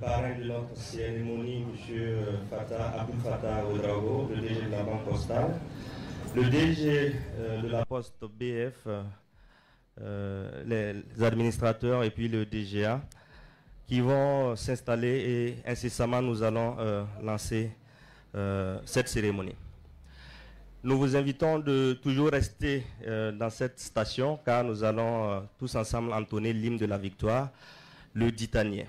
parrain de notre cérémonie, M. Abdul Fattah Ouedraogo, le DG de la Banque Postale, le DG de la Poste BF, les administrateurs et puis le DGA qui vont s'installer et incessamment nous allons lancer cette cérémonie. Nous vous invitons de toujours rester dans cette station car nous allons tous ensemble entonner l'hymne de la victoire, le Ditanier.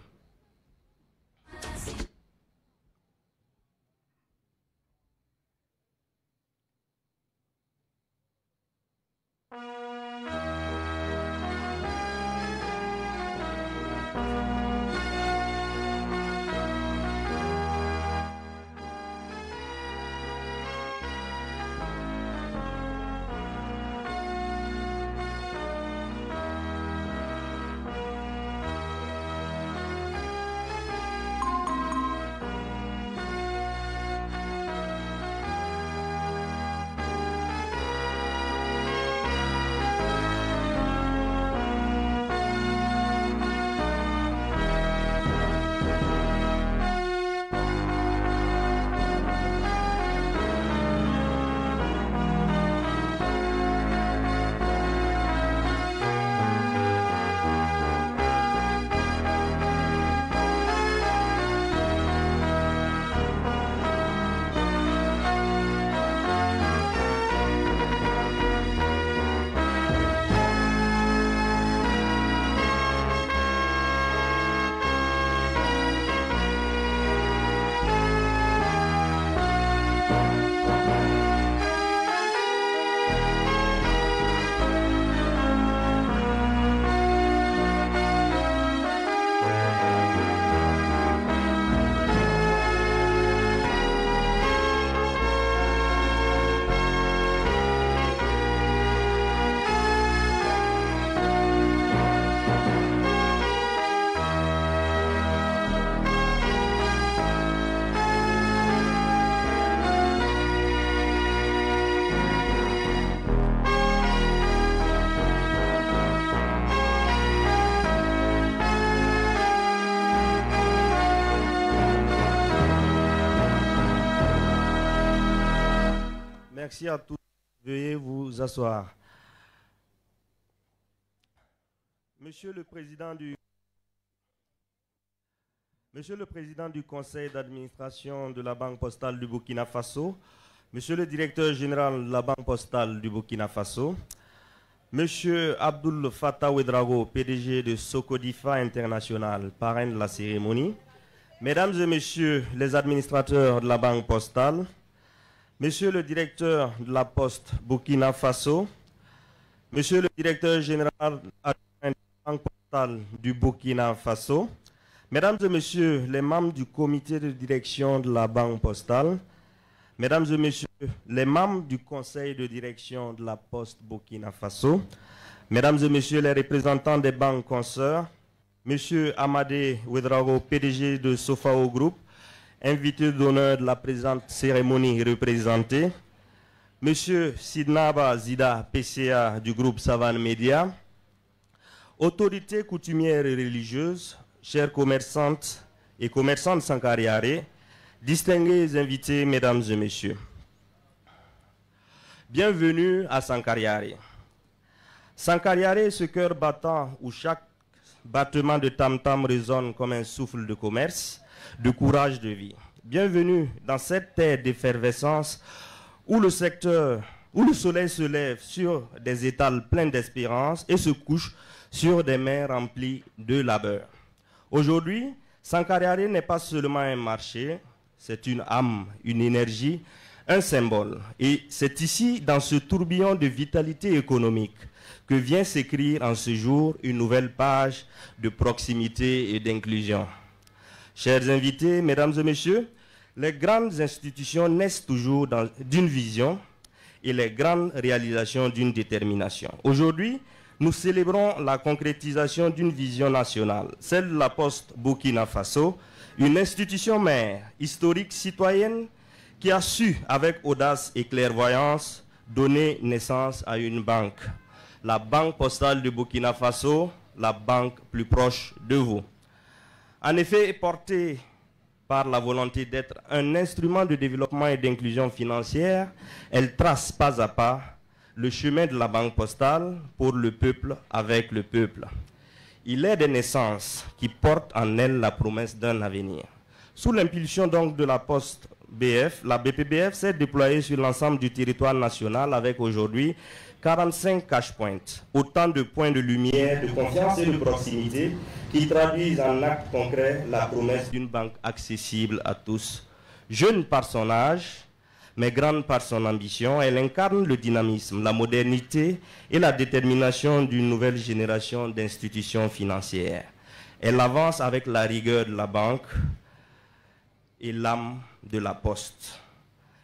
Merci à tous. Veuillez vous asseoir. Monsieur le Président du Conseil d'administration de la Banque postale du Burkina Faso, Monsieur le Directeur général de la Banque postale du Burkina Faso, Monsieur Abdul Fattah Ouedraogo, PDG de Socodifa International, parrain de la cérémonie, Mesdames et Messieurs les administrateurs de la Banque postale, Monsieur le directeur de la Poste Burkina Faso, Monsieur le directeur général de la Banque postale du Burkina Faso, Mesdames et Messieurs les membres du comité de direction de la Banque postale, Mesdames et Messieurs les membres du conseil de direction de la Poste Burkina Faso, Mesdames et Messieurs les représentants des banques consoeurs, Monsieur Amadé Ouedraogo, PDG de Sofao Group, invité d'honneur de la présente cérémonie représentée, Monsieur Sidnaba Zida, PCA du groupe Savane Média, autorités coutumières et religieuses, chères commerçantes et commerçants de Sankariare, distingués invités, Mesdames et Messieurs. Bienvenue à Sankariare. Sankariare est ce cœur battant où chaque battement de tam-tam résonne comme un souffle de commerce, de courage de vie. Bienvenue dans cette terre d'effervescence où le soleil se lève sur des étals pleins d'espérance et se couche sur des mains remplies de labeur. Aujourd'hui, Sankariare n'est pas seulement un marché, c'est une âme, une énergie, un symbole. Et c'est ici, dans ce tourbillon de vitalité économique, que vient s'écrire en ce jour une nouvelle page de proximité et d'inclusion. Chers invités, Mesdames et Messieurs, les grandes institutions naissent toujours d'une vision et les grandes réalisations d'une détermination. Aujourd'hui, nous célébrons la concrétisation d'une vision nationale, celle de la Poste Burkina Faso, une institution mère, historique, citoyenne, qui a su, avec audace et clairvoyance, donner naissance à une banque. La Banque postale de Burkina Faso, la banque plus proche de vous. En effet, porté par la volonté d'être un instrument de développement et d'inclusion financière, elle trace pas à pas le chemin de la Banque postale pour le peuple avec le peuple. Il est des naissances qui portent en elle la promesse d'un avenir. Sous l'impulsion donc de la Poste BF, la BPBF s'est déployée sur l'ensemble du territoire national avec aujourd'hui 45 cash points, autant de points de lumière, de confiance et de proximité qui traduisent en actes concrets la promesse d'une banque accessible à tous. Jeune par son âge, mais grande par son ambition, elle incarne le dynamisme, la modernité et la détermination d'une nouvelle génération d'institutions financières. Elle avance avec la rigueur de la banque et l'âme de la Poste,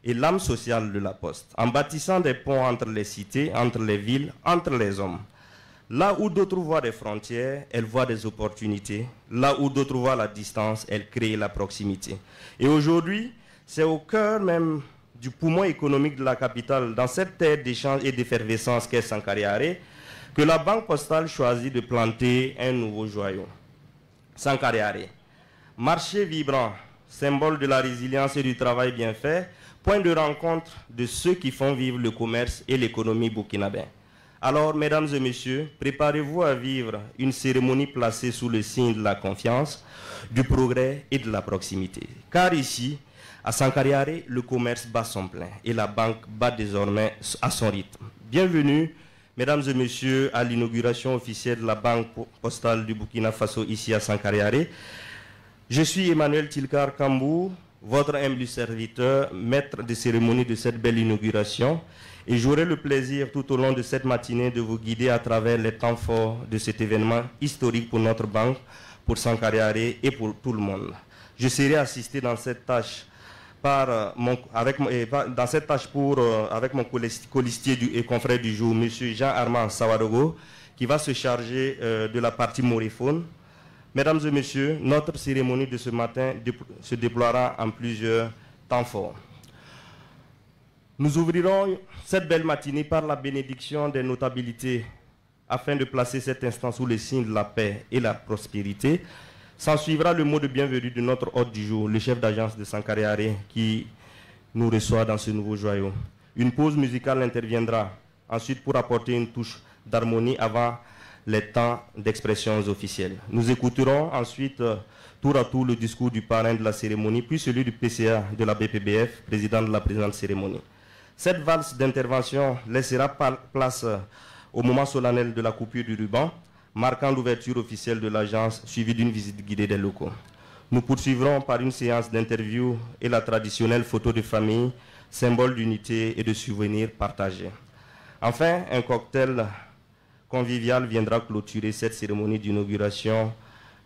et l'âme sociale de la Poste, en bâtissant des ponts entre les cités, entre les villes, entre les hommes. Là où d'autres voient des frontières, elle voit des opportunités. Là où d'autres voient la distance, elle crée la proximité. Et aujourd'hui, c'est au cœur même du poumon économique de la capitale, dans cette terre d'échange et d'effervescence qu'est Sankariare, que la Banque postale choisit de planter un nouveau joyau. Sankariare, marché vibrant, symbole de la résilience et du travail bien fait, point de rencontre de ceux qui font vivre le commerce et l'économie burkinabé. Alors, mesdames et messieurs, préparez-vous à vivre une cérémonie placée sous le signe de la confiance, du progrès et de la proximité. Car ici, à Sankariare, le commerce bat son plein et la banque bat désormais à son rythme. Bienvenue, mesdames et messieurs, à l'inauguration officielle de la Banque postale du Burkina Faso ici à Sankariare. Je suis Emmanuel Tilkar Kambou, votre humble serviteur, maître de cérémonie de cette belle inauguration. Et j'aurai le plaisir tout au long de cette matinée de vous guider à travers les temps forts de cet événement historique pour notre banque, pour Sankariare et pour tout le monde. Je serai assisté dans cette tâche avec mon colistier et confrère du jour, M. Jean-Armand Sawadogo, qui va se charger de la partie moréphone. Mesdames et messieurs, notre cérémonie de ce matin se déploiera en plusieurs temps forts. Nous ouvrirons cette belle matinée par la bénédiction des notabilités afin de placer cet instant sous le signe de la paix et la prospérité. S'en suivra le mot de bienvenue de notre hôte du jour, le chef d'agence de Sankariare, qui nous reçoit dans ce nouveau joyau. Une pause musicale interviendra ensuite pour apporter une touche d'harmonie avant les temps d'expressions officielles. Nous écouterons ensuite tour à tour le discours du parrain de la cérémonie, puis celui du PCA de la BPBF, président de la présente cérémonie. Cette valse d'intervention laissera place au moment solennel de la coupure du ruban, marquant l'ouverture officielle de l'agence, suivie d'une visite guidée des locaux. Nous poursuivrons par une séance d'interview et la traditionnelle photo de famille, symbole d'unité et de souvenirs partagés. Enfin, un cocktail convivial viendra clôturer cette cérémonie d'inauguration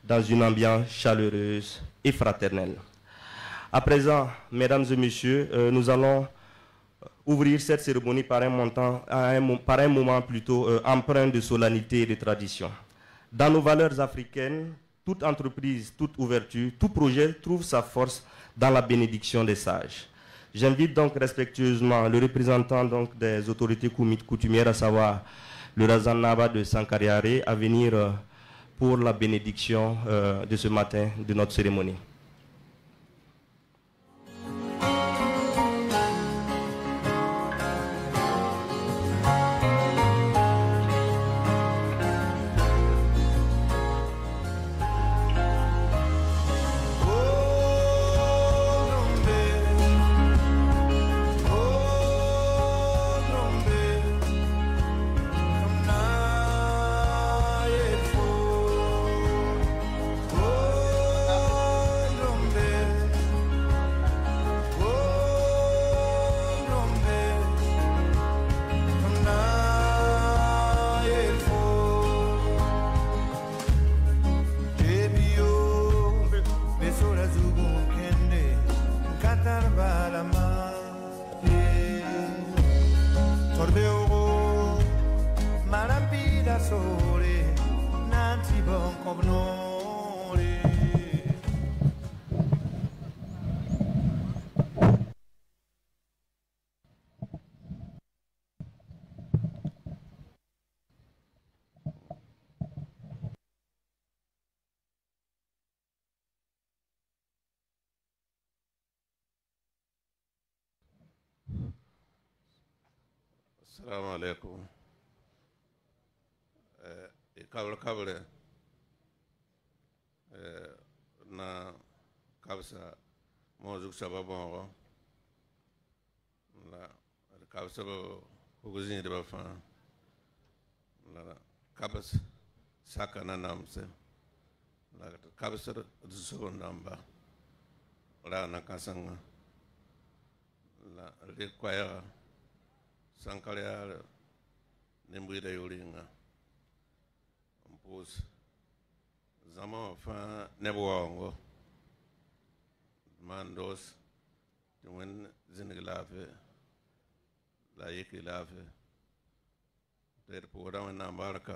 dans une ambiance chaleureuse et fraternelle. À présent, mesdames et messieurs, nous allons ouvrir cette cérémonie par un moment plutôt empreint de solennité et de tradition. Dans nos valeurs africaines, toute entreprise, toute ouverture, tout projet trouve sa force dans la bénédiction des sages. J'invite donc respectueusement le représentant donc des autorités coutumières, à savoir le Razan Naba de Sankariare, à venir pour la bénédiction de ce matin de notre cérémonie. Assalamu alaikum. Kabla na kabsa mozuk sababon la kabsa huguzin de bafa la kabs sakana namse la kabsa zuso namba la na kasanga la require sankalya nimbuida yulinga mpus zama fa nebuwango mandos tuwen zinigilafe la yikilafe ter pura wana barka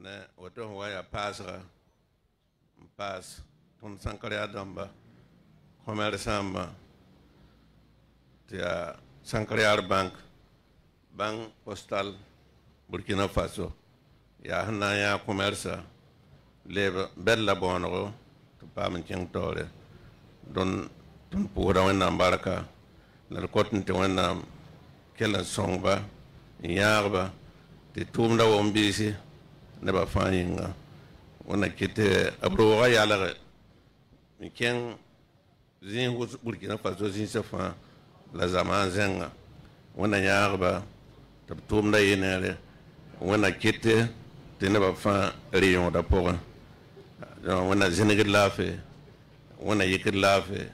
ne wato waya pasra pas ton sankalya damba commerçamba tia sankalya bank postal Burkina Faso ya hana ya commerce leba bella bonro to pam ceng tore don pura wana baraka la kotin te wana kela songba yarba te tumda wombisi ne ba fanyinga wana kite abro ya la mi ken zin Burkina Faso zin safa la zaman zenga wana yarba te tumda yenere wana kite te ne ba fa rion da pora wana zinigid lafe wana yikid lafe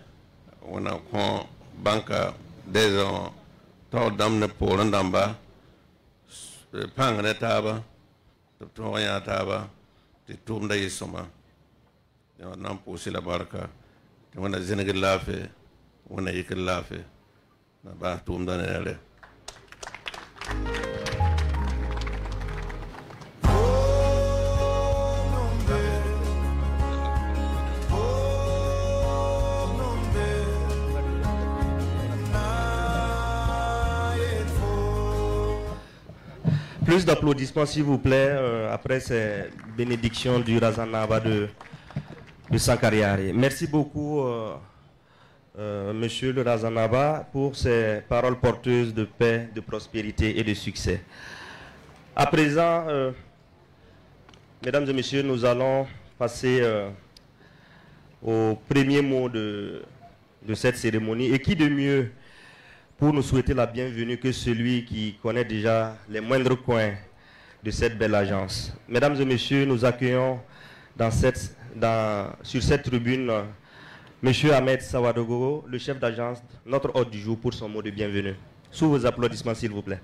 wana kon banka dezo to damne poran damba pangane taba to ya taba ti tumda yisoma nam pusi la barka wana zinigid lafe wana yikid lafe na ba tumda nele. Plus d'applaudissements, s'il vous plaît, après ces bénédictions du Razanaba de Sankariari. Merci beaucoup, Monsieur le Razanaba, pour ces paroles porteuses de paix, de prospérité et de succès. À présent, mesdames et messieurs, nous allons passer au premier mot de cette cérémonie. Et qui de mieux pour nous souhaiter la bienvenue que celui qui connaît déjà les moindres coins de cette belle agence. Mesdames et messieurs, nous accueillons sur cette tribune M. Ahmed Sawadogo, le chef d'agence, notre hôte du jour pour son mot de bienvenue. Sous vos applaudissements, s'il vous plaît.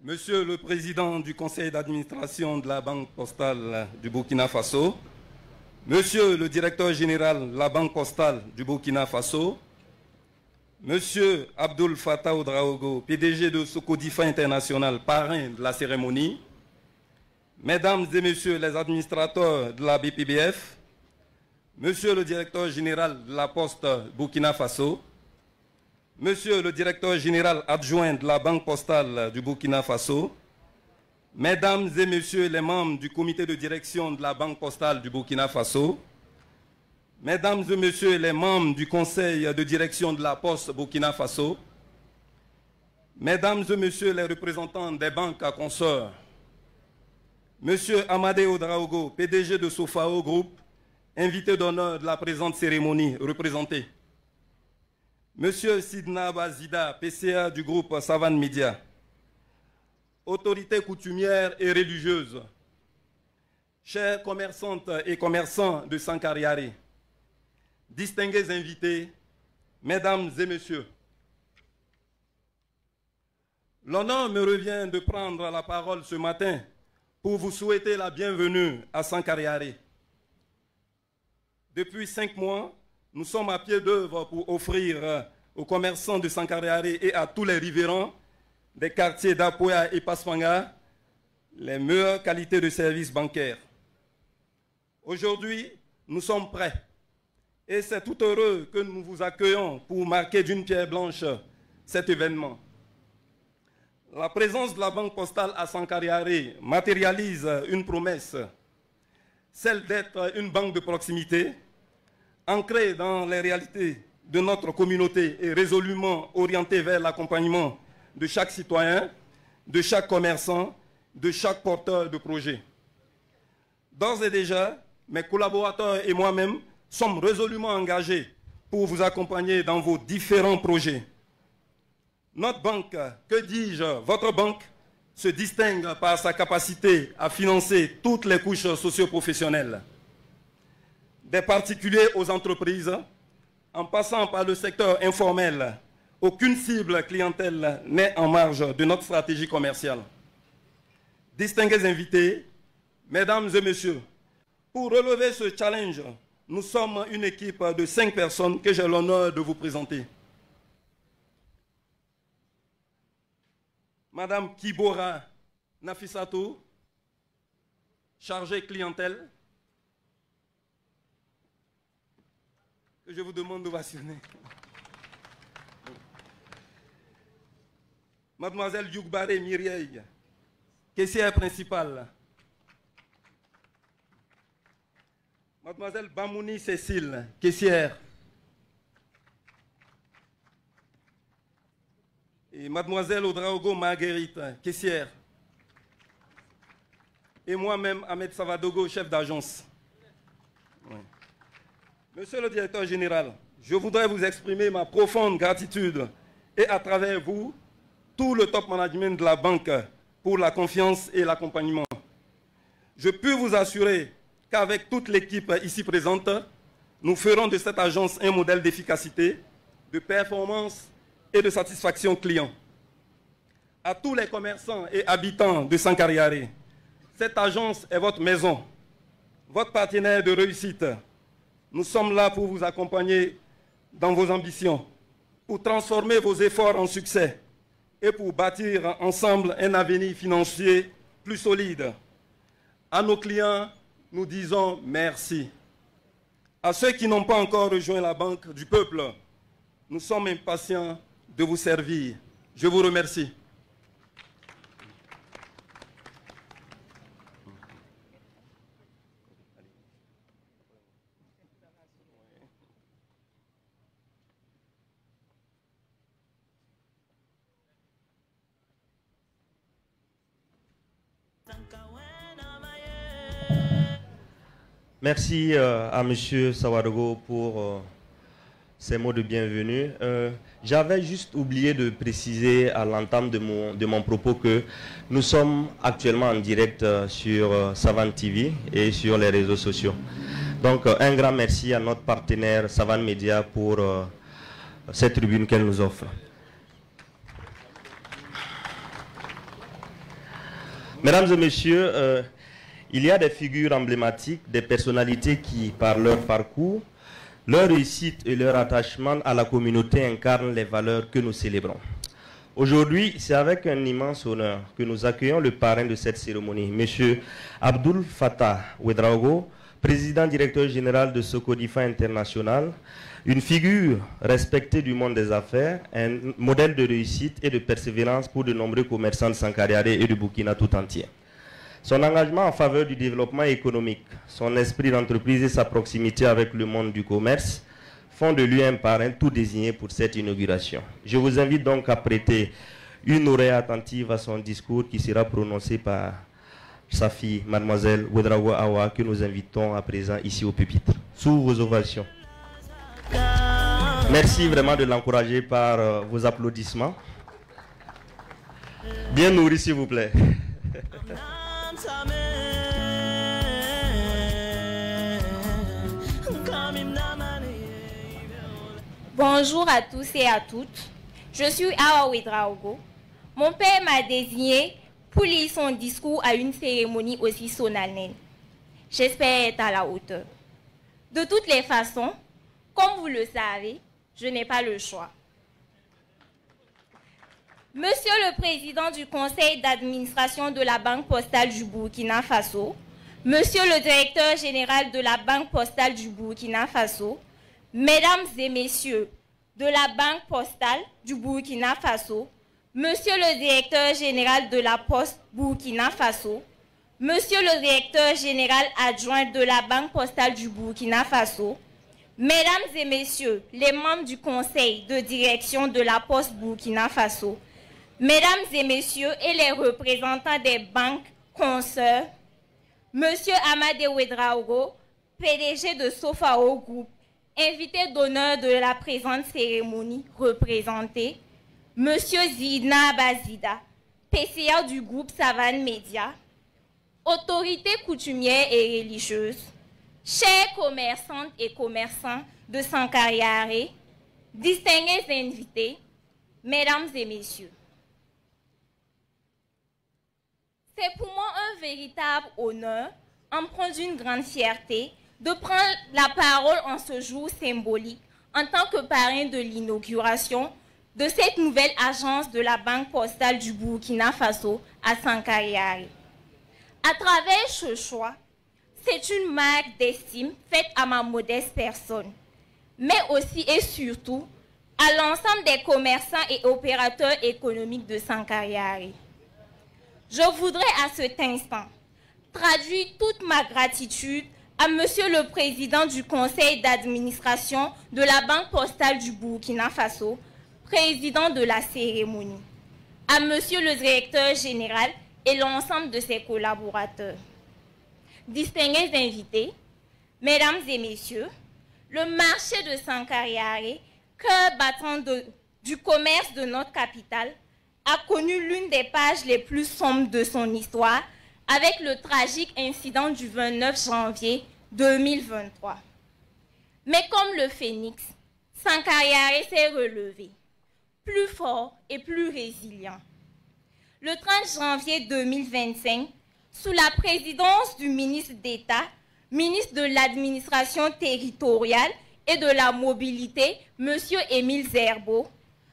Monsieur le Président du Conseil d'administration de la Banque postale du Burkina Faso, Monsieur le Directeur général de la Banque postale du Burkina Faso, Monsieur Abdoul Fattah Ouedraogo, PDG de Socodifa International, parrain de la cérémonie, Mesdames et Messieurs les administrateurs de la BPBF, Monsieur le Directeur général de la Poste Burkina Faso, Monsieur le Directeur général adjoint de la Banque postale du Burkina Faso, Mesdames et Messieurs les membres du comité de direction de la Banque postale du Burkina Faso, Mesdames et Messieurs les membres du conseil de direction de la Poste Burkina Faso, Mesdames et Messieurs les représentants des banques à consorts, Monsieur Amadé Ouedraogo, PDG de Sofao Group, invité d'honneur de la présente cérémonie représentée, Monsieur Sidna Bazida, PCA du groupe Savane Media, autorités coutumières et religieuses, chers commerçantes et commerçants de Sankariari, distingués invités, Mesdames et Messieurs, l'honneur me revient de prendre la parole ce matin pour vous souhaiter la bienvenue à Sankariari. Depuis 5 mois, nous sommes à pied d'œuvre pour offrir aux commerçants de Sankaré et à tous les riverains des quartiers d'Apoya et Paspanga les meilleures qualités de services bancaires. Aujourd'hui, nous sommes prêts et c'est tout heureux que nous vous accueillons pour marquer d'une pierre blanche cet événement. La présence de la Banque postale à Sankaré matérialise une promesse, celle d'être une banque de proximité, ancrée dans les réalités de notre communauté et résolument orientée vers l'accompagnement de chaque citoyen, de chaque commerçant, de chaque porteur de projet. D'ores et déjà, mes collaborateurs et moi-même sommes résolument engagés pour vous accompagner dans vos différents projets. Notre banque, que dis-je, votre banque, se distingue par sa capacité à financer toutes les couches socio-professionnelles, des particuliers aux entreprises, en passant par le secteur informel. Aucune cible clientèle n'est en marge de notre stratégie commerciale. Distingués invités, mesdames et messieurs, pour relever ce challenge, nous sommes une équipe de 5 personnes que j'ai l'honneur de vous présenter. Madame Kibora Nafisato, chargée clientèle, que je vous demande d'ovationner. Mademoiselle Youkbare Myriey, caissière principale. Mademoiselle Bamouni Cécile, caissière. Et Mademoiselle Oudraogo Marguerite, caissière. Et moi-même, Ahmed Savadogo, chef d'agence. Oui. Monsieur le directeur général, je voudrais vous exprimer ma profonde gratitude et à travers vous, tout le top management de la banque pour la confiance et l'accompagnement. Je peux vous assurer qu'avec toute l'équipe ici présente, nous ferons de cette agence un modèle d'efficacité, de performance et de satisfaction client. À tous les commerçants et habitants de Sankaré, cette agence est votre maison, votre partenaire de réussite. Nous sommes là pour vous accompagner dans vos ambitions, pour transformer vos efforts en succès et pour bâtir ensemble un avenir financier plus solide. À nos clients, nous disons merci. À ceux qui n'ont pas encore rejoint la Banque du Peuple, nous sommes impatients de vous servir. Je vous remercie. Merci à M. Sawadogo pour ces mots de bienvenue. J'avais juste oublié de préciser à l'entame de mon propos que nous sommes actuellement en direct sur Savane TV et sur les réseaux sociaux. Donc un grand merci à notre partenaire Savane Media pour cette tribune qu'elle nous offre. Mesdames et messieurs, il y a des figures emblématiques, des personnalités qui, par leur parcours, leur réussite et leur attachement à la communauté incarnent les valeurs que nous célébrons. Aujourd'hui, c'est avec un immense honneur que nous accueillons le parrain de cette cérémonie, M. Abdul Fattah Ouedraogo, président directeur général de Socodifa International, une figure respectée du monde des affaires, un modèle de réussite et de persévérance pour de nombreux commerçants de Sankaré et du Burkina tout entier. Son engagement en faveur du développement économique, son esprit d'entreprise et sa proximité avec le monde du commerce font de lui un parrain tout désigné pour cette inauguration. Je vous invite donc à prêter une oreille attentive à son discours qui sera prononcé par sa fille, mademoiselle Ouedraogo Awa, que nous invitons à présent ici au pupitre. Sous vos ovations. Merci vraiment de l'encourager par vos applaudissements. Bien nourri, s'il vous plaît. Bonjour à tous et à toutes. Je suis Awa Ouedraogo. Mon père m'a désigné pour lire son discours à une cérémonie aussi solennelle. J'espère être à la hauteur. De toutes les façons, Comme vous le savez, je n'ai pas le choix. Monsieur le Président du Conseil d'administration de la Banque postale du Burkina Faso, Monsieur le Directeur général de la Banque postale du Burkina Faso, Mesdames et Messieurs de la Banque postale du Burkina Faso, Monsieur le Directeur général de la Poste Burkina Faso, Monsieur le Directeur général adjoint de la Banque postale du Burkina Faso, Mesdames et Messieurs les membres du Conseil de direction de la Poste Burkina Faso, Mesdames et Messieurs et les représentants des banques consoeurs, Monsieur Amadé Ouedraogo, PDG de Sofao Group, invité d'honneur de la présente cérémonie représenté, Monsieur Zidna Bazida, PCA du groupe Savane Média, autorités coutumières et religieuses, chers commerçantes et commerçants de Sankariare, distingués invités, Mesdames et Messieurs. C'est pour moi un véritable honneur, empreint d'une grande fierté, de prendre la parole en ce jour symbolique en tant que parrain de l'inauguration de cette nouvelle agence de la Banque postale du Burkina Faso à Sankariare. À travers ce choix, c'est une marque d'estime faite à ma modeste personne, mais aussi et surtout à l'ensemble des commerçants et opérateurs économiques de Sankariare. Je voudrais à cet instant traduire toute ma gratitude à Monsieur le Président du Conseil d'administration de la Banque postale du Burkina Faso, président de la cérémonie, à Monsieur le Directeur général et l'ensemble de ses collaborateurs. Distingués invités, Mesdames et Messieurs, le marché de Sankariare, cœur battant du commerce de notre capitale, a connu l'une des pages les plus sombres de son histoire avec le tragique incident du 29 janvier 2023. Mais comme le phénix, Sankariare s'est relevé, plus fort et plus résilient. Le 30 janvier 2025, sous la présidence du ministre d'État, ministre de l'administration territoriale et de la mobilité, M. Émile Zerbo,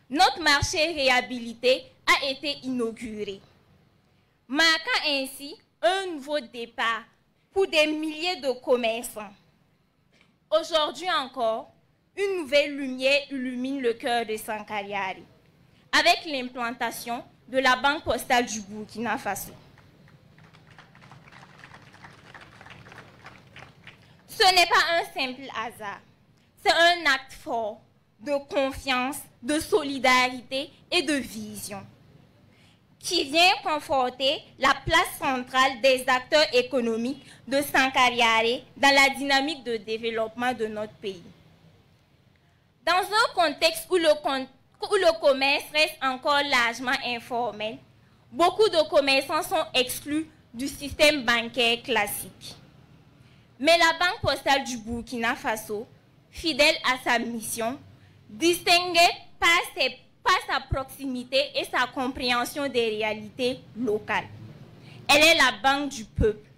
notre marché réhabilité a été inauguré, marquant ainsi un nouveau départ pour des milliers de commerçants. Aujourd'hui encore, une nouvelle lumière illumine le cœur de Sankariare, avec l'implantation de la Banque postale du Burkina Faso. Ce n'est pas un simple hasard, c'est un acte fort de confiance, de solidarité et de vision, qui vient conforter la place centrale des acteurs économiques de Sankariare dans la dynamique de développement de notre pays. Dans un contexte où le commerce reste encore largement informel, beaucoup de commerçants sont exclus du système bancaire classique. Mais la Banque postale du Burkina Faso, fidèle à sa mission, distinguée par sa proximité et sa compréhension des réalités locales. Elle est la banque du peuple,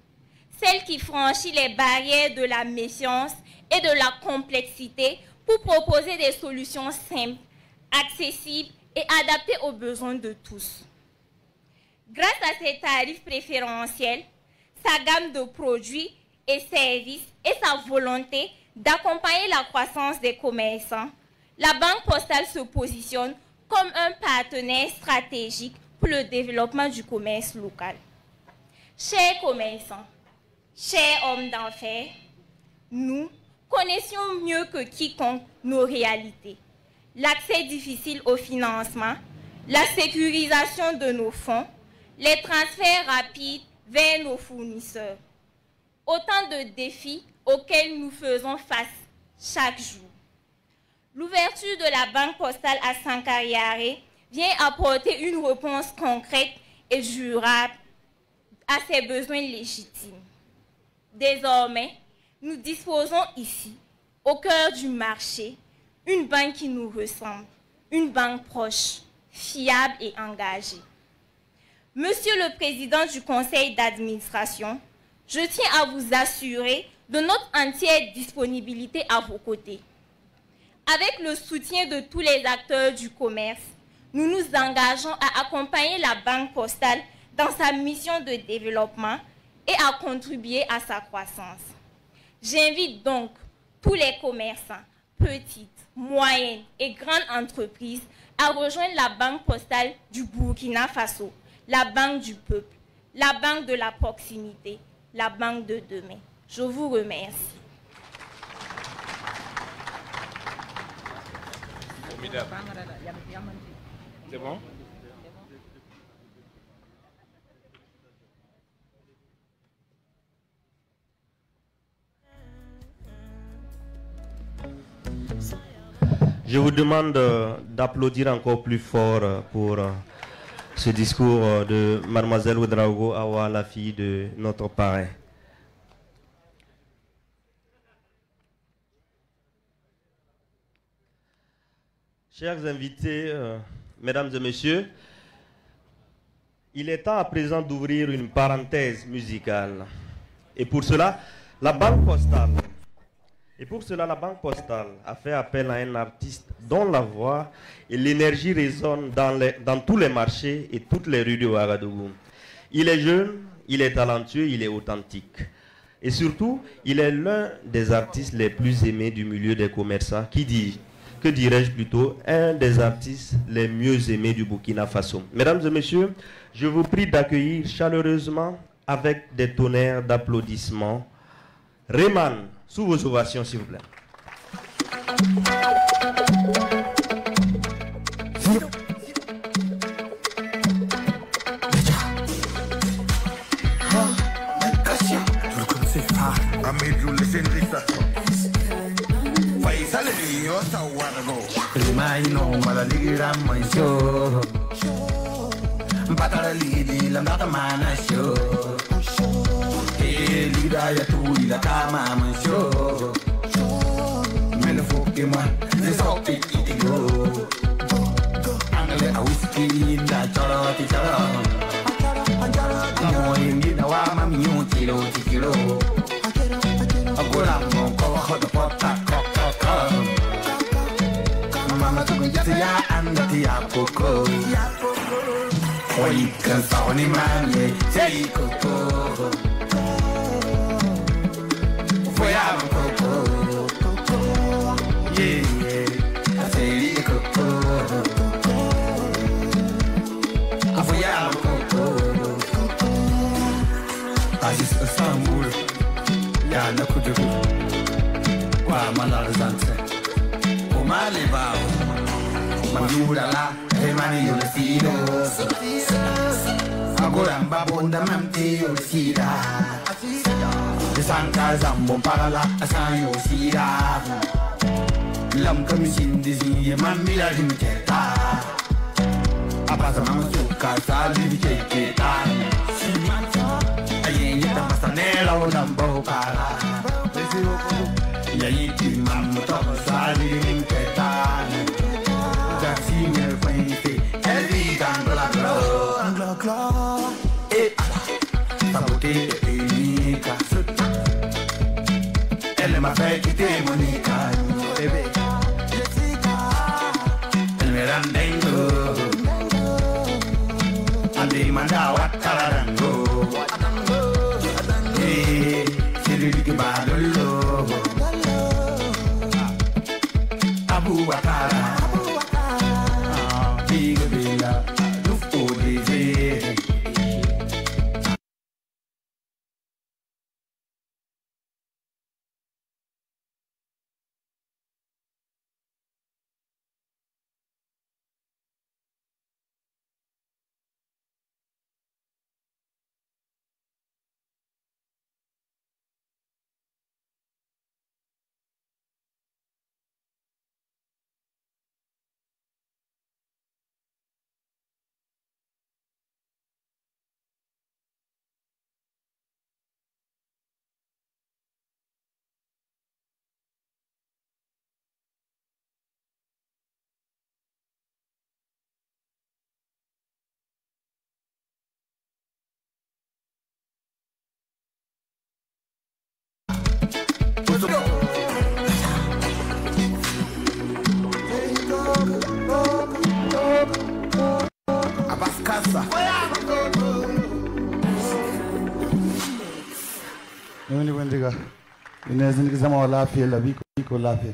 celle qui franchit les barrières de la méfiance et de la complexité pour proposer des solutions simples, accessibles et adaptées aux besoins de tous. Grâce à ses tarifs préférentiels, sa gamme de produits et services et sa volonté d'accompagner la croissance des commerçants, la Banque postale se positionne comme un partenaire stratégique pour le développement du commerce local. Chers commerçants, chers hommes d'affaires, nous connaissions mieux que quiconque nos réalités, l'accès difficile au financement, la sécurisation de nos fonds, les transferts rapides vers nos fournisseurs. Autant de défis auxquels nous faisons face chaque jour. L'ouverture de la Banque postale à Sankariare vient apporter une réponse concrète et durable à ses besoins légitimes. Désormais, nous disposons ici, au cœur du marché, une banque qui nous ressemble, une banque proche, fiable et engagée. Monsieur le Président du Conseil d'administration, je tiens à vous assurer de notre entière disponibilité à vos côtés. Avec le soutien de tous les acteurs du commerce, nous nous engageons à accompagner la Banque postale dans sa mission de développement et à contribuer à sa croissance. J'invite donc tous les commerçants, petites, moyennes et grandes entreprises à rejoindre la Banque postale du Burkina Faso, la banque du peuple, la banque de la proximité, la banque de demain. Je vous remercie. C'est bon? Je vous demande d'applaudir encore plus fort pour ce discours de Mademoiselle Ouedraogo Awa, la fille de notre parrain. Chers invités, mesdames et messieurs, il est temps à présent d'ouvrir une parenthèse musicale. Et pour cela, la Banque postale a fait appel à un artiste dont la voix et l'énergie résonnent dans tous les marchés et toutes les rues de Ouagadougou. Il est jeune, il est talentueux, il est authentique. Et surtout, il est l'un des artistes les plus aimés du milieu des commerçants, que dirais-je plutôt, un des artistes les mieux aimés du Burkina Faso. Mesdames et messieurs, je vous prie d'accueillir chaleureusement, avec des tonnerres d'applaudissements, Rayman, sous vos ovations, s'il vous plaît. Ya tu la kama mansho mele foke ma ze sopi itigo angle a whisky da choro ti choro mo ingi na wa ma mi un tiro agora mo ko hot pota ko mama tu mi ya andati a poco oi kan sa ni manje sei coco foi a coco, yeah, I say coco, I foi a coco, Aziz Istanbul, ya na kudugu, wa malarzante, o malevao, mandura la, remani yo lesido, agora mbabonda mamte yo sida. Sanka zambo parala asanyo sira lam kamisin dizi mamila limketa apasa mamasuka sali keketa ayen yeta masanela onambo para yayiti mamuto sali limketa dancing el fuente el vida anglo glo e sabote enika elle m'a fait quitter Monica, bébé. Elle me randengo, andi manda watararango. C'est lui qui m'a lolo. Abu Wakara, Big Bella, Lufo Désir. Ini bendiga. Ini zini sama lafiya la biko lafiya.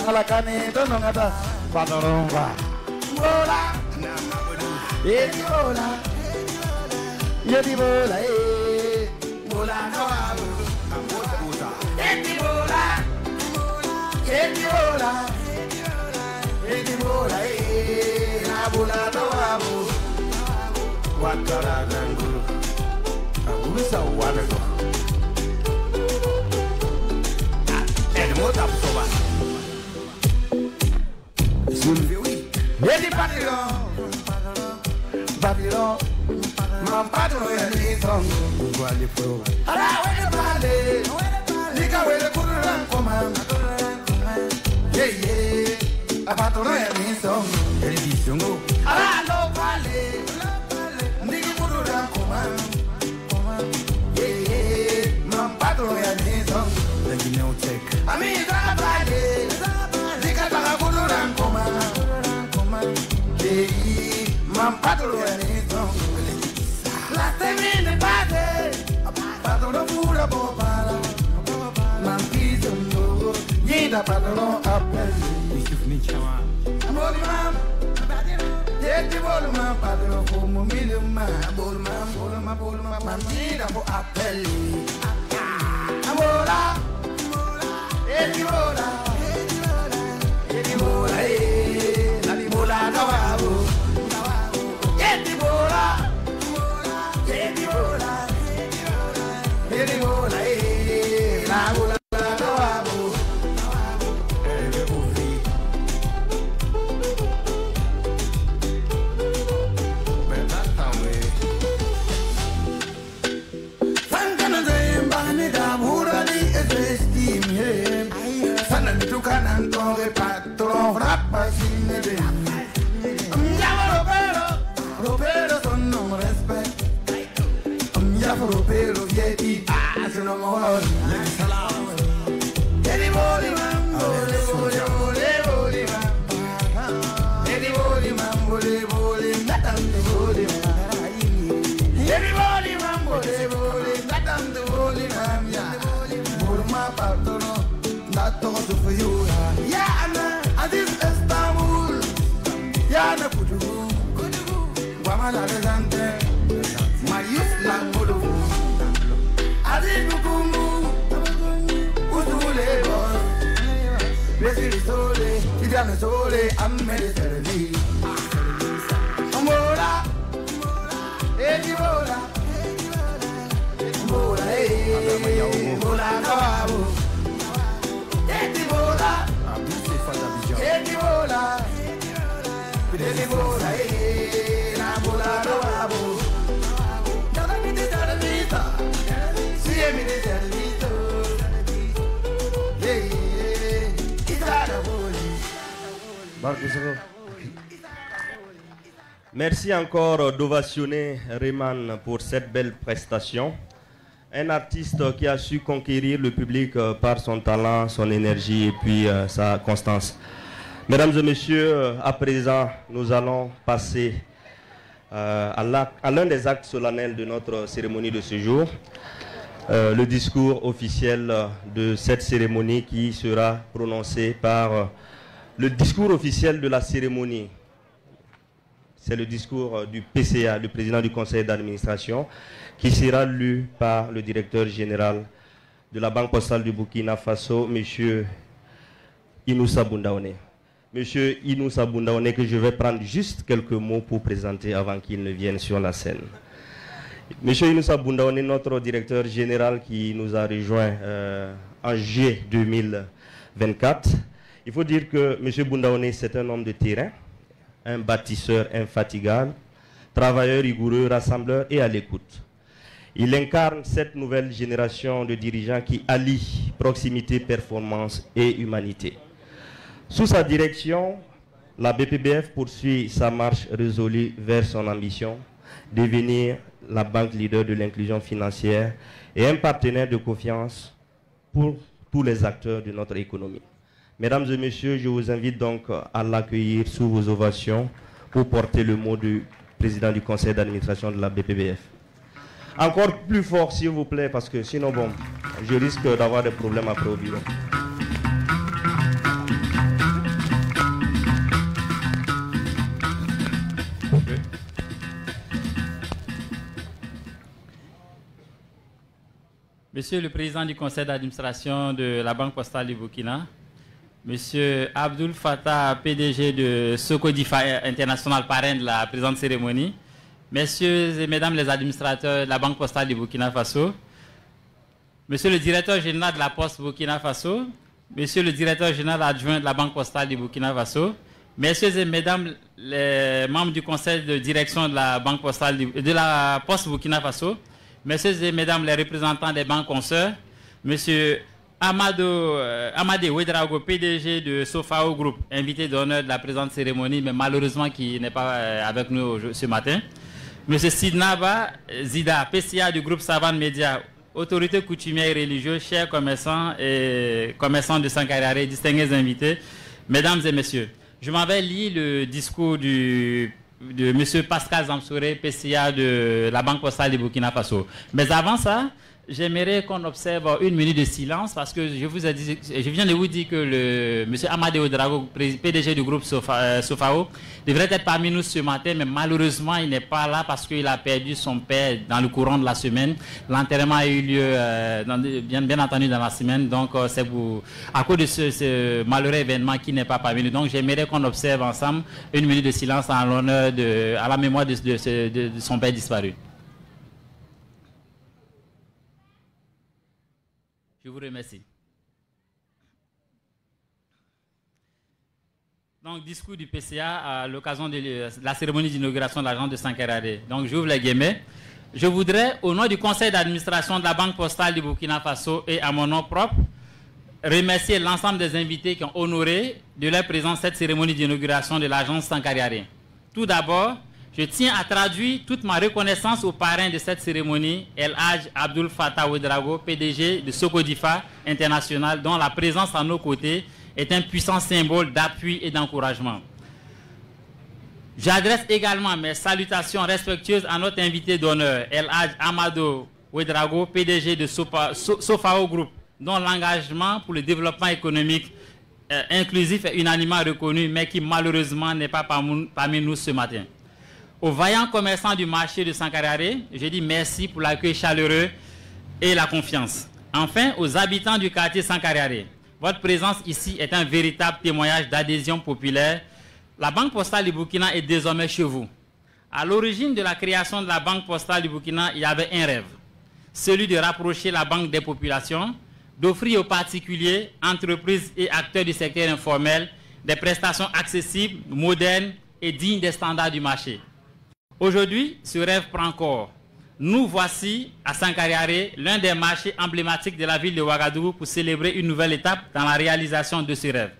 Malakani don't ngata patoromba bola edi bola yedi bola bola no edi bola edi bola edi bola na bola no abu watara nangu abusa wanago edi mota soba Vedi Babylon, man padro ya ni song, uguali pro. Ara wele pale, lika wele kururan koma. Yeah yeah, apadro ya ni song, télévision. Ara lo pale, lika kururan koma. Yeah yeah, man padro ya ni song, let me know check. Amiga pale, lika kururan koma. Mampatolo anito la temine pate patolo pura popala mampito no yida patolo appelli mi chiama amore mam yeti voluma patolo come miluma bolma mampita po appelli amora yeti vola la di vola no Pero yeti no more Edi boli man Edi boli man natam de boli Edi boli man natam de boli ya Burma partono nato to for you ya ana adis Istanbul ya na kudu Guama la desante Marius Langolo Sole, Italiano sole, ammere servi. Vola, e ti vola, vola, vola cavo. E ti vola, e ti vola, e ti vola, la vola cavo. Nada mi te da vita, si mi te da vita. Merci encore d'ovationner Rayman pour cette belle prestation. Un artiste qui a su conquérir le public par son talent, son énergie et puis sa constance. Mesdames et messieurs, à présent, nous allons passer à l'un des actes solennels de notre cérémonie de ce jour. Le discours officiel de cette cérémonie qui sera prononcé par le discours officiel de la cérémonie. C'est le discours du PCA, le président du conseil d'administration, qui sera lu par le directeur général de la Banque postale du Burkina Faso, M. Inoussa Boundaone. M. Inoussa Boundaone, que je vais prendre juste quelques mots pour présenter avant qu'il ne vienne sur la scène. M. Inoussa Boundaone, notre directeur général qui nous a rejoint en juillet 2024. Il faut dire que M. Boundaone, c'est un homme de terrain. un bâtisseur infatigable, travailleur rigoureux, rassembleur et à l'écoute. Il incarne cette nouvelle génération de dirigeants qui allient proximité, performance et humanité. Sous sa direction, la BPBF poursuit sa marche résolue vers son ambition, devenir la banque leader de l'inclusion financière et un partenaire de confiance pour tous les acteurs de notre économie. Mesdames et messieurs, je vous invite donc à l'accueillir sous vos ovations pour porter le mot du président du conseil d'administration de la BPBF. Encore plus fort, s'il vous plaît, parce que sinon, bon, je risque d'avoir des problèmes après au bureau. Monsieur le président du conseil d'administration de la Banque postale du Burkina, Monsieur Abdul Fattah, PDG de Socodifa International, parrain de la présente cérémonie, Messieurs et Mesdames les administrateurs de la Banque postale du Burkina Faso, Monsieur le directeur général de la Poste Burkina Faso, Monsieur le directeur général adjoint de la Banque postale du Burkina Faso, Messieurs et Mesdames les membres du conseil de direction de la Banque postale de la Poste Burkina Faso, Messieurs et Mesdames les représentants des banques consoeurs, Monsieur Amadé Ouedraogo, PDG de Sofao Group, invité d'honneur de la présente cérémonie, mais malheureusement qui n'est pas avec nous ce matin. Monsieur Sidnaba Zida, PCA du groupe Savane Média, autorité coutumière et religieuse, chers commerçants et commerçants de Sankarare, distingués invités, mesdames et messieurs, je m'en vais lire le discours de monsieur Pascal Zamsouré, PCA de la Banque postale du Burkina Faso. Mais avant ça, j'aimerais qu'on observe une minute de silence parce que je viens de vous dire que le monsieur Amadé Ouedraogo, PDG du groupe Sofao, devrait être parmi nous ce matin, mais malheureusement il n'est pas là parce qu'il a perdu son père dans le courant de la semaine. L'enterrement a eu lieu bien entendu dans la semaine, donc c'est à cause de ce malheureux événement qui n'est pas parmi nous. Donc j'aimerais qu'on observe ensemble une minute de silence en l'honneur à la mémoire de son père disparu. Je vous remercie. Donc, discours du PCA à l'occasion de la cérémonie d'inauguration de l'agence de Sankarare. Donc, j'ouvre les guillemets. Je voudrais, au nom du conseil d'administration de la Banque postale du Burkina Faso et à mon nom propre, remercier l'ensemble des invités qui ont honoré de leur présence cette cérémonie d'inauguration de l'agence Sankarare. Tout d'abord, je tiens à traduire toute ma reconnaissance au parrain de cette cérémonie, El Hadj Abdul Fattah Ouedraogo, PDG de Socodifa International, dont la présence à nos côtés est un puissant symbole d'appui et d'encouragement. J'adresse également mes salutations respectueuses à notre invité d'honneur, El Hadj Amadou Ouedraogo, PDG de Sofao Group, dont l'engagement pour le développement économique inclusif est unanimement reconnu, mais qui malheureusement n'est pas parmi nous ce matin. Aux vaillants commerçants du marché de Sankarare, je dis merci pour l'accueil chaleureux et la confiance. Enfin, aux habitants du quartier Sankarare, votre présence ici est un véritable témoignage d'adhésion populaire. La Banque postale du Burkina est désormais chez vous. À l'origine de la création de la Banque postale du Burkina, il y avait un rêve, celui de rapprocher la banque des populations, d'offrir aux particuliers, entreprises et acteurs du secteur informel des prestations accessibles, modernes et dignes des standards du marché. Aujourd'hui, ce rêve prend corps. Nous voici à Sankarare, l'un des marchés emblématiques de la ville de Ouagadougou, pour célébrer une nouvelle étape dans la réalisation de ce rêve.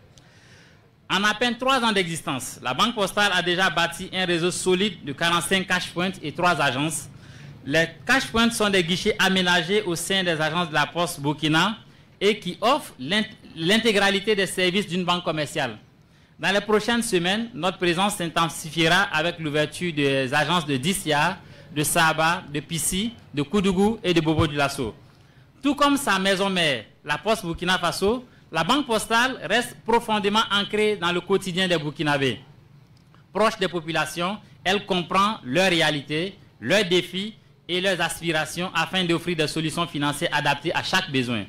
En à peine 3 ans d'existence, la Banque postale a déjà bâti un réseau solide de 45 cash points et 3 agences. Les cash points sont des guichets aménagés au sein des agences de la Poste Burkina et qui offrent l'intégralité des services d'une banque commerciale. Dans les prochaines semaines, notre présence s'intensifiera avec l'ouverture des agences de Dissia, de Saba, de Pissi, de Koudougou et de Bobo du Lasso. Tout comme sa maison mère, la Poste Burkina Faso, la Banque postale reste profondément ancrée dans le quotidien des Burkinabés. Proche des populations, elle comprend leurs réalités, leurs défis et leurs aspirations afin d'offrir des solutions financières adaptées à chaque besoin.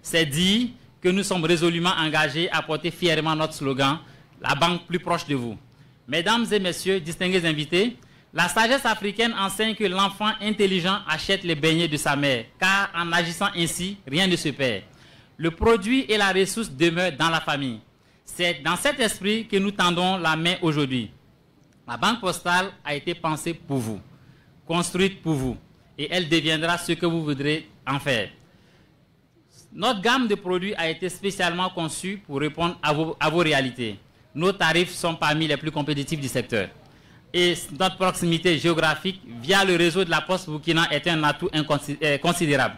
C'est dit que nous sommes résolument engagés à porter fièrement notre slogan « La banque plus proche de vous ». Mesdames et messieurs, distingués invités, la sagesse africaine enseigne que l'enfant intelligent achète les beignets de sa mère, car en agissant ainsi, rien ne se perd. Le produit et la ressource demeurent dans la famille. C'est dans cet esprit que nous tendons la main aujourd'hui. La banque postale a été pensée pour vous, construite pour vous, et elle deviendra ce que vous voudrez en faire. Notre gamme de produits a été spécialement conçue pour répondre à vos réalités. Nos tarifs sont parmi les plus compétitifs du secteur. Et notre proximité géographique via le réseau de la Poste Burkina est un atout considérable.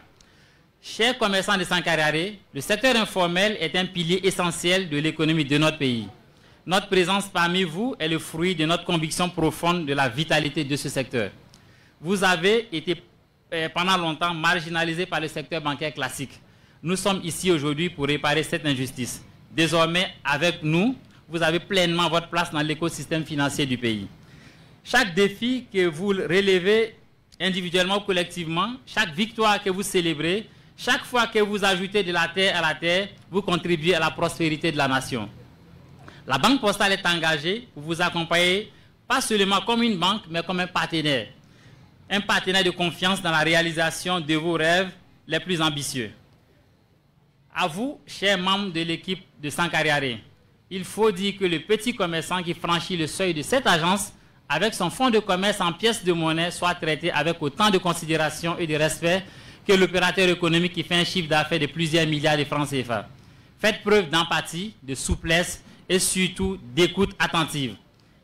Chers commerçants de Sankararé, le secteur informel est un pilier essentiel de l'économie de notre pays. Notre présence parmi vous est le fruit de notre conviction profonde de la vitalité de ce secteur. Vous avez été pendant longtemps marginalisé par le secteur bancaire classique. Nous sommes ici aujourd'hui pour réparer cette injustice. Désormais, avec nous, vous avez pleinement votre place dans l'écosystème financier du pays. Chaque défi que vous relevez individuellement ou collectivement, chaque victoire que vous célébrez, chaque fois que vous ajoutez de la terre à la terre, vous contribuez à la prospérité de la nation. La Banque postale est engagée pour vous accompagner, pas seulement comme une banque, mais comme un partenaire. Un partenaire de confiance dans la réalisation de vos rêves les plus ambitieux. À vous, chers membres de l'équipe de Sankararé, il faut dire que le petit commerçant qui franchit le seuil de cette agence avec son fonds de commerce en pièces de monnaie soit traité avec autant de considération et de respect que l'opérateur économique qui fait un chiffre d'affaires de plusieurs milliards de francs CFA. Faites preuve d'empathie, de souplesse et surtout d'écoute attentive.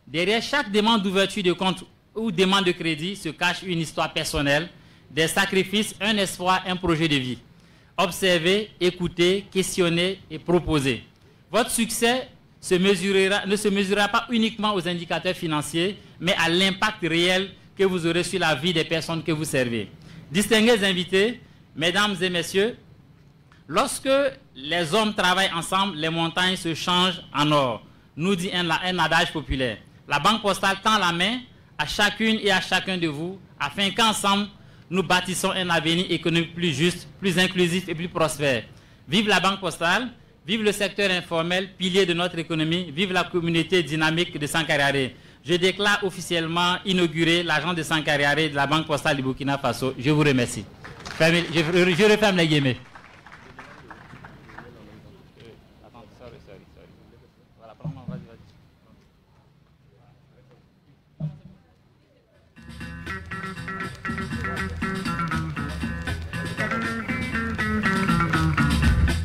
Derrière chaque demande d'ouverture de compte ou demande de crédit se cache une histoire personnelle, des sacrifices, un espoir, un projet de vie. Observez, écoutez, questionnez et proposez. Votre succès ne se mesurera pas uniquement aux indicateurs financiers, mais à l'impact réel que vous aurez sur la vie des personnes que vous servez. Distingués invités, mesdames et messieurs, lorsque les hommes travaillent ensemble, les montagnes se changent en or, nous dit un adage populaire. La Banque postale tend la main à chacune et à chacun de vous, afin qu'ensemble, nous bâtissons un avenir économique plus juste, plus inclusif et plus prospère. Vive la Banque postale, vive le secteur informel, pilier de notre économie, vive la communauté dynamique de Sankararé. Je déclare officiellement inauguré l'agence de Sankararé de la Banque postale du Burkina Faso. Je vous remercie. Je referme les guillemets.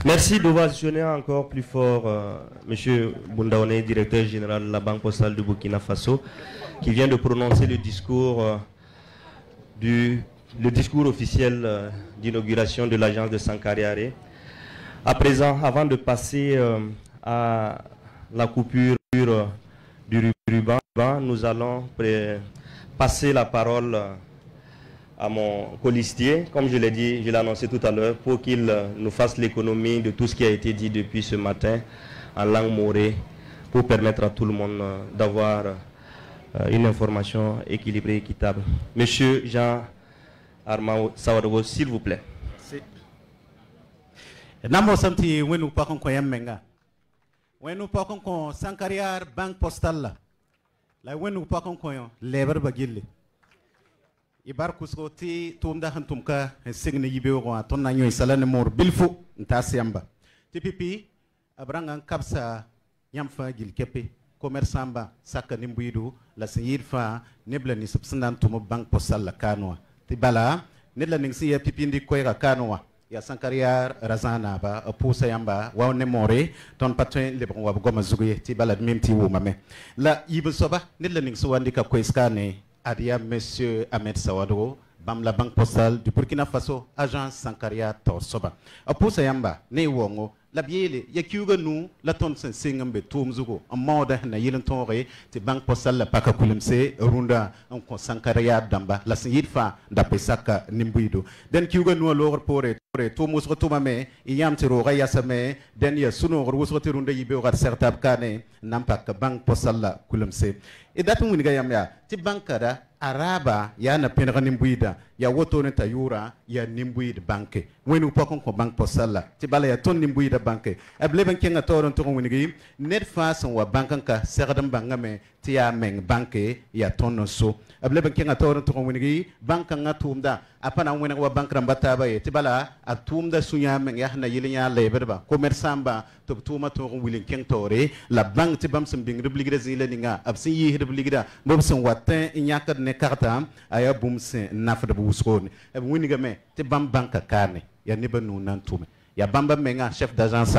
Merci d'ovationner encore plus fort M. Boundaone, directeur général de la Banque postale du Burkina Faso, qui vient de prononcer le discours officiel d'inauguration de l'agence de Sankararé. À présent, avant de passer à la coupure du ruban, nous allons passer la parole à mon colistier, comme je l'ai dit, je l'ai annoncé tout à l'heure, pour qu'il nous fasse l'économie de tout ce qui a été dit depuis ce matin en langue morée, pour permettre à tout le monde d'avoir une information équilibrée et équitable. Monsieur Jean Armand Sawadogo, s'il vous plaît. Namo samti wenu pakon ko yammenga. Wenu pakon ko Sankararé Banque postale la wenu pakon ko leber bagille. Ibar kusko ti tumda hantumka signe yibe ko ton na nyoy salane mor bilfu nta siamba ti pipi abrangan kapsa yamfa gil kepe commerçant ba saka nimbuidu la seyir fa nebla ni subsandan tumo banque postale la kanwa ti bala nedla ning siya pipi ndi koy ga kanwa ya Sankararé razana ba pusa yamba wa ne more ton patwen le bon wa goma zuguye ti bala mimti wo mame la yibe soba nedla ning so wandi ka koy skane Adia Monsieur Ahmed Sawadro, Bam la Banque postale du Burkina Faso, agence Sankararé Torsoba. Pour Sayamba, ne wongo, la biele, yakuga nous, la ton sensingambe toumzugo, en mode na yilen tonre, te Banque postale la paka kulimse, runda, en Sankararé damba, la siyidfa, da pesaka nimbuido. Den kuga nous alors pour Tomus retomame, yam tero rayasame, den ya suno rwusrote runda yibe rat sertab kane, nampak Banque postale la kulimse. Et datu muniga yamya, ti bankara araba ya na penra nimbuida ya woto ne tayura ya nimbuida banke wenu pakon ko bank postala ti bala ya ton nimbuida banke able ban kenga toron to muniga net façon wa bankanka serdam bangame ti ya meng banke ya ton so able ban kenga toron to muniga bankanga tumda apana wena wa bankram bataba ye ti bala atumda sunya meng ya na yilinya leberba commerçant ba to tuma to wilin keng tore la bank ti bam sim bing rubligre zile ninga absi de ligida bob son watin nyaka ne karta aya bum sen nafda bu skone e winiga me te bam banka kane ya ne banu nan tume ya bamba menga chef d'agence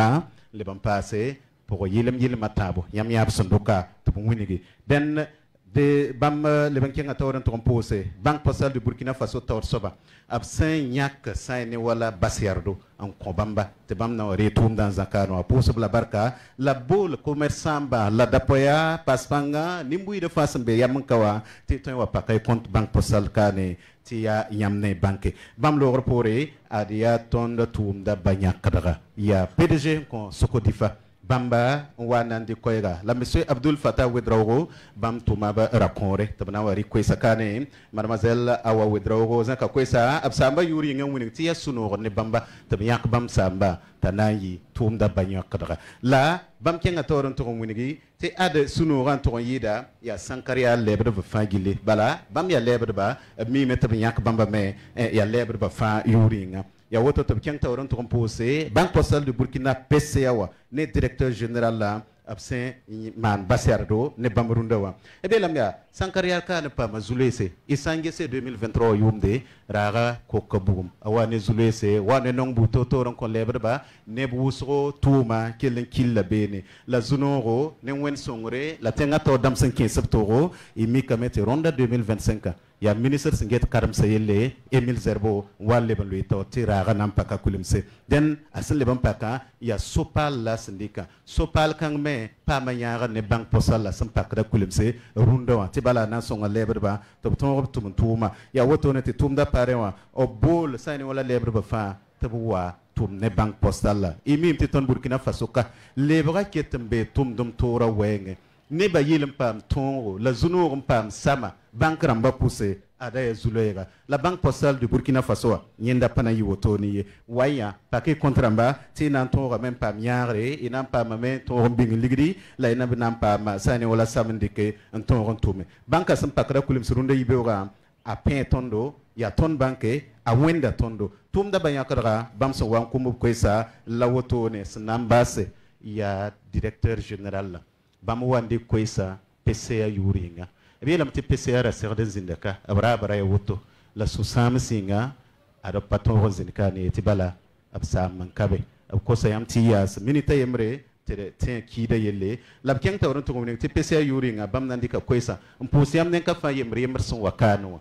le bam passé pour yilim matabo yam yab sondoka to winigi den de bam le banking atoran to compose banque postale du Burkina Faso tor soba ab sain nyak sain wala basiardo en kobamba te bam na retum dans zakano a pour la barka la boule commerçant ba la dapoya paspanga nimbui de fasambe yam kawa ti to wa pakay compte banque postale kane ti ya yamne banque bam lo repore adia tonda tumda banyak kadaga ya PDG ko sokodifa bamba wanandi koyga la monsieur Abdul Fattah Ouedraogo bam tumaba rakonre tabna wari kwesa kane mademoiselle Awa Ouedraogo zaka kwesa absamba yuri ngam wini tiya suno ne bamba tabyak bam samba tanayi tumda banyak kadra la bam kenga toron to wini te ade suno ran to yida ya sankaria lebre ba fagile bala bam ya lebre ba mi metabyak bamba me ya lebre ba fa yuri ngam ya woto to kyan tawron to compose banque postale du Burkina PCA ne directeur général la absent man Bassiardo ne bamrunda wa e be lamya sankariya ka ne pa mazulese isangese 2023 yumde raga kokabum awane zulese wane nongbu to toron kon lebre ba ne busro tuma kelen killa bene la zunoro ne wen songre la tenga to dam 15 septembre e mi kamete ronda 2025 ya ministre singet karam sayele Emile Zerbo walle ban luito tiraga nam paka kulimse den asen le ban paka ya sopal la sindika sopal kang me pa manyara ne bank posal la sampak da kulimse rundo wa tibala na songa lebre ba to ton tum tuma ya woto ne tumda parewa o bol sayni wala lebre ba fa tabuwa tum ne bank postal la imim ti ton Burkina Faso ka lebra ketembe tum dum tora wenge ne ba yilim pam tongo la zunur pam sama banque ramba poussé adaya zuloyega la banque postale du Burkina Faso nyenda pana yiwotoni waya paquet kontramba ti nan tonga même pas miare et nan pas même ton bing ligri la ina nan pas ma sane wala samndike en ton rontume banque sam pakra kulim surunda yibewga a pen tondo ya ton banque a wenda tondo tumda banyakara bamso wan kumu kwesa la wotone snambase ya directeur général bamu wande kwesa PCA yuringa ebi lam ti PCA ra serden zindaka abra ya woto la susam singa ado paton zindaka ne tibala absam mankabe ko sayam ti yas minita yemre tere ten kida yelle lab keng tawron to ngone ti PCA yuringa bam nandika kwesa mpusiam nen ka fa yemre yemerson wakano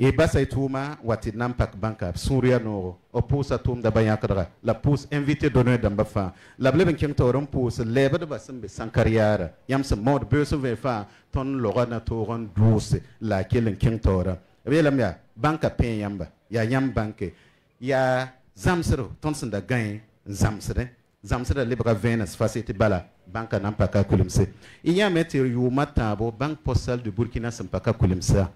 e basa ituma wati nampak banka suria no opusa tum da bayakra la pus invité d'honneur d'ambafa la bleben king toron pus leba de basam be sankariara yam se mod beso ve fa ton lorana toron douce la kelen king tora be lamya banka pen yamba ya yam banke ya zamsero ton senda gain zamsere libra venas facete bala banka nampaka kulimse iya meter yu matabo banque postale du Burkina sampaka kulimsa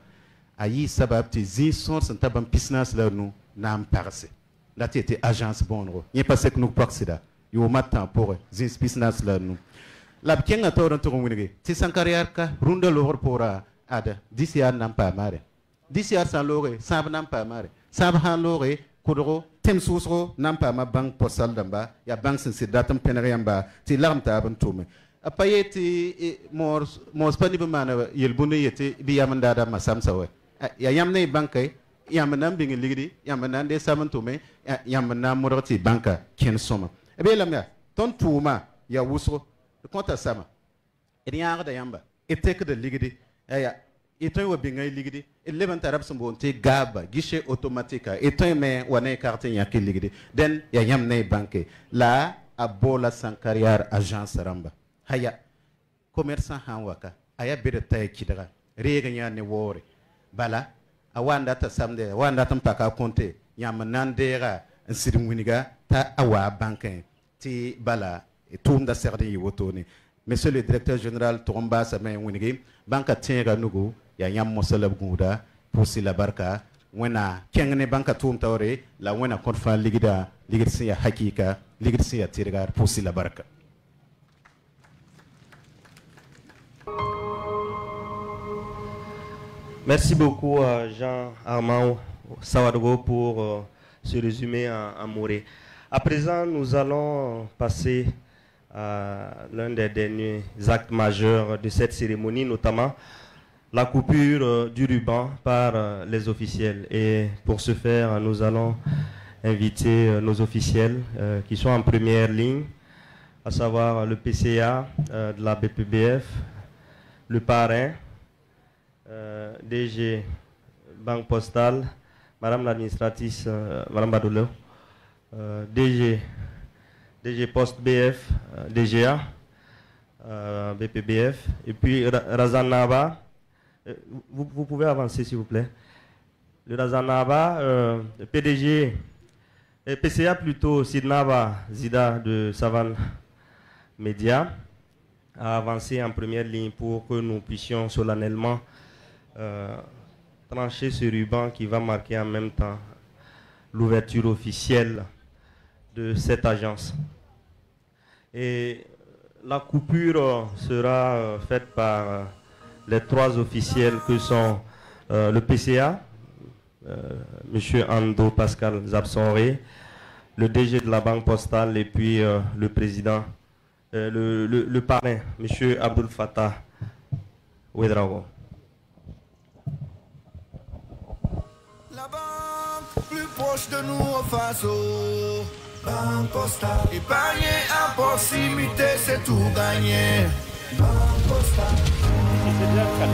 ayi sabab ti zi sor san tabam pisnas la nu nam parse la ti était agence bonro ni passé que nous proxida yo matin pour zi pisnas la nu la kenga toron to winige ti sankariar ka runda lor pora ada disiar nam pa mare disiar san lore sab nam pa mare sab han lore kudro tem susro nam pa ma banque postale damba ya banque sin datam peneriamba ti lamta ban tume apayeti mor spani be mana yelbunu yeti bi yamanda da masamsa we ya yamne banque yamna bingi ligdi yamna de samantume yamna moroti banka ken soma ebe lamya ton tuma ya wusro konta sama eriya da yamba etek de ligdi ya eton wa bingi ligdi eleven tarab sumbonte gaba guichet automatique eton me wane carte nyaki ligdi den ya yamne banque la abola sankariar agence ramba haya commerçant hanwaka aya bere tay kidara rega nyane wore bala awanda ta samde awanda tam paka konte yam nandera nsirim winiga ta awa banque ti bala tum da serde yotoni monsieur le directeur général Tomba Samay winigi banka tinga nugu ya yam mosalab guda pusi la barka wena kengne banka tum tawre la wena konfa ligida ligirsi ya hakika ligirsi ya tirgar pusi la barka. Merci beaucoup Jean-Armand Sawadgo pour ce résumé en moré. À présent, nous allons passer l'un des derniers actes majeurs de cette cérémonie, notamment la coupure du ruban par les officiels. Et pour ce faire, nous allons inviter nos officiels qui sont en première ligne, à savoir le PCA de la BPBF, le parrain, DG Banque Postale, Madame l'administratrice, Madame Badoulou, DG Poste BF, DGA, BPBF, et puis Razanaba. Vous pouvez avancer s'il vous plaît. Le Razanaba, PDG, PCA plutôt, Sidnaba Zida de Savane Média, a avancé en première ligne pour que nous puissions solennellement trancher ce ruban qui va marquer en même temps l'ouverture officielle de cette agence. Et la coupure sera faite par les trois officiels que sont le PCA, M. Ando Pascal Zabsonré, le DG de la Banque Postale et puis le président, le parrain, M. Abdul Fattah Ouedraogo. La banque plus proche de nous en face au Banque Postale. Épargner à proximité, c'est tout gagner. Banque Postale. C'est bien calé.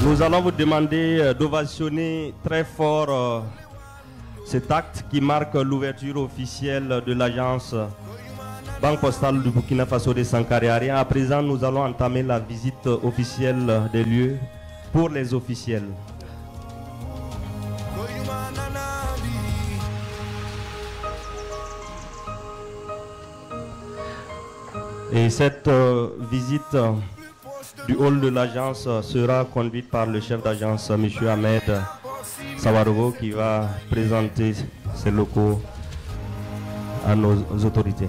Nous allons vous demander d'ovationner très fort cet acte qui marque l'ouverture officielle de l'agence Banque Postale du Burkina Faso de Sankariari. À présent, nous allons entamer la visite officielle des lieux pour les officiels. Et cette visite du hall de l'agence sera conduite par le chef d'agence, M. Ahmed Sawarogo, qui va présenter ses locaux à nos autorités.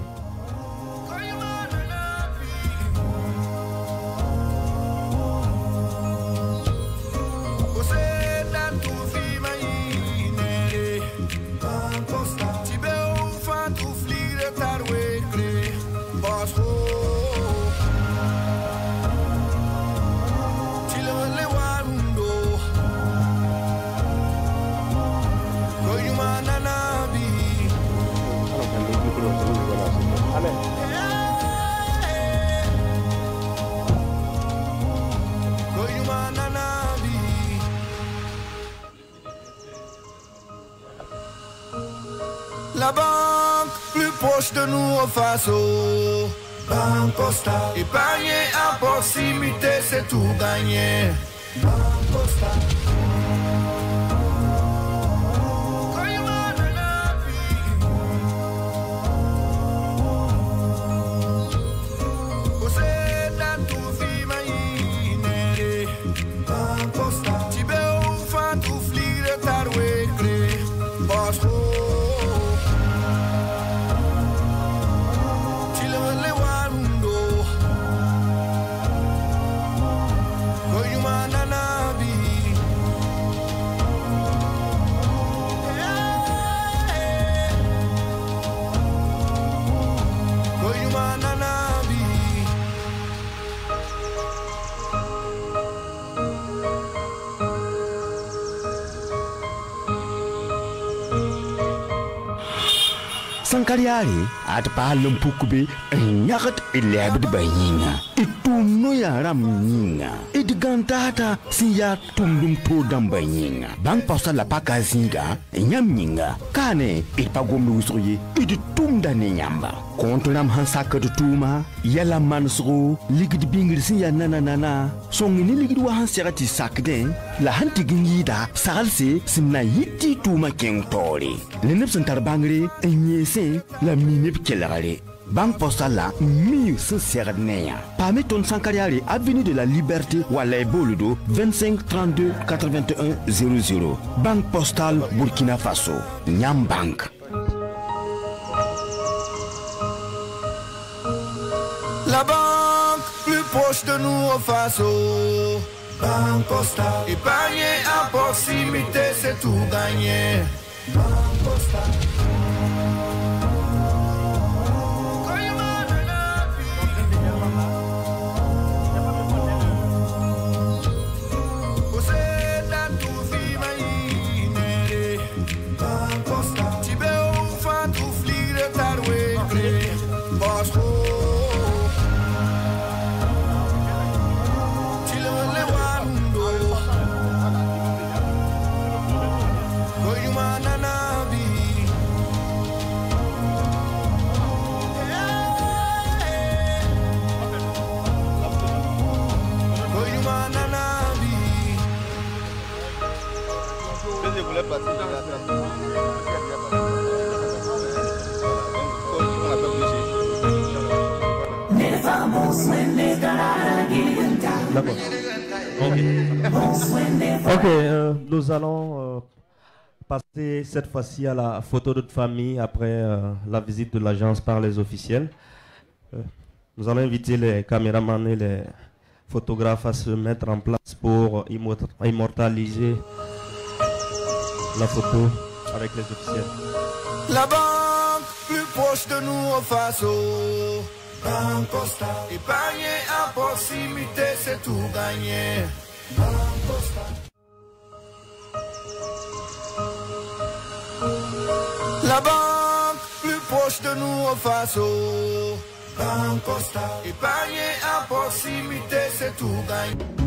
La banque plus proche de nous en face au Banque Postale. Épargner à proximité, c'est tout gagner. Banque Postale. Sankariari at palum pukube nyagat ilabd bayinga ituno ya ramninga idgantata siya tumdum to dam bayinga Banque Postale la pakazinga nyamninga kane ipagomdu wisoye iditumda ne nyamba kontram hansaka de tuma yala mansro ligid bingir siya nana songini ligid wa hansirati sakde la hantigingida salse simna yiti tuma kengtori lenep santarbangre nyese la minip kelare Banque Postale la mi se serneya parmi ton Sankariari avenue de la Liberté Walay Boludo 25 32 81 00 Banque Postale Burkina Faso Nyam Bank. La banque plus proche de nous au Faso. Banque Postale. Épargner à proximité, c'est tout gagner. Banque Postale. D'accord. Ok, nous allons passer cette fois-ci à la photo de famille après la visite de l'agence par les officiels. Nous allons inviter les caméramans et les photographes à se mettre en place pour immortaliser la photo avec les officiels. La banque plus proche de nous au Faso. Banque Postale. Épargner à proximité, c'est tout gagner. Banque Postale. La banque plus proche de nous au Faso. Banque Postale. Épargner à proximité, c'est tout gagner.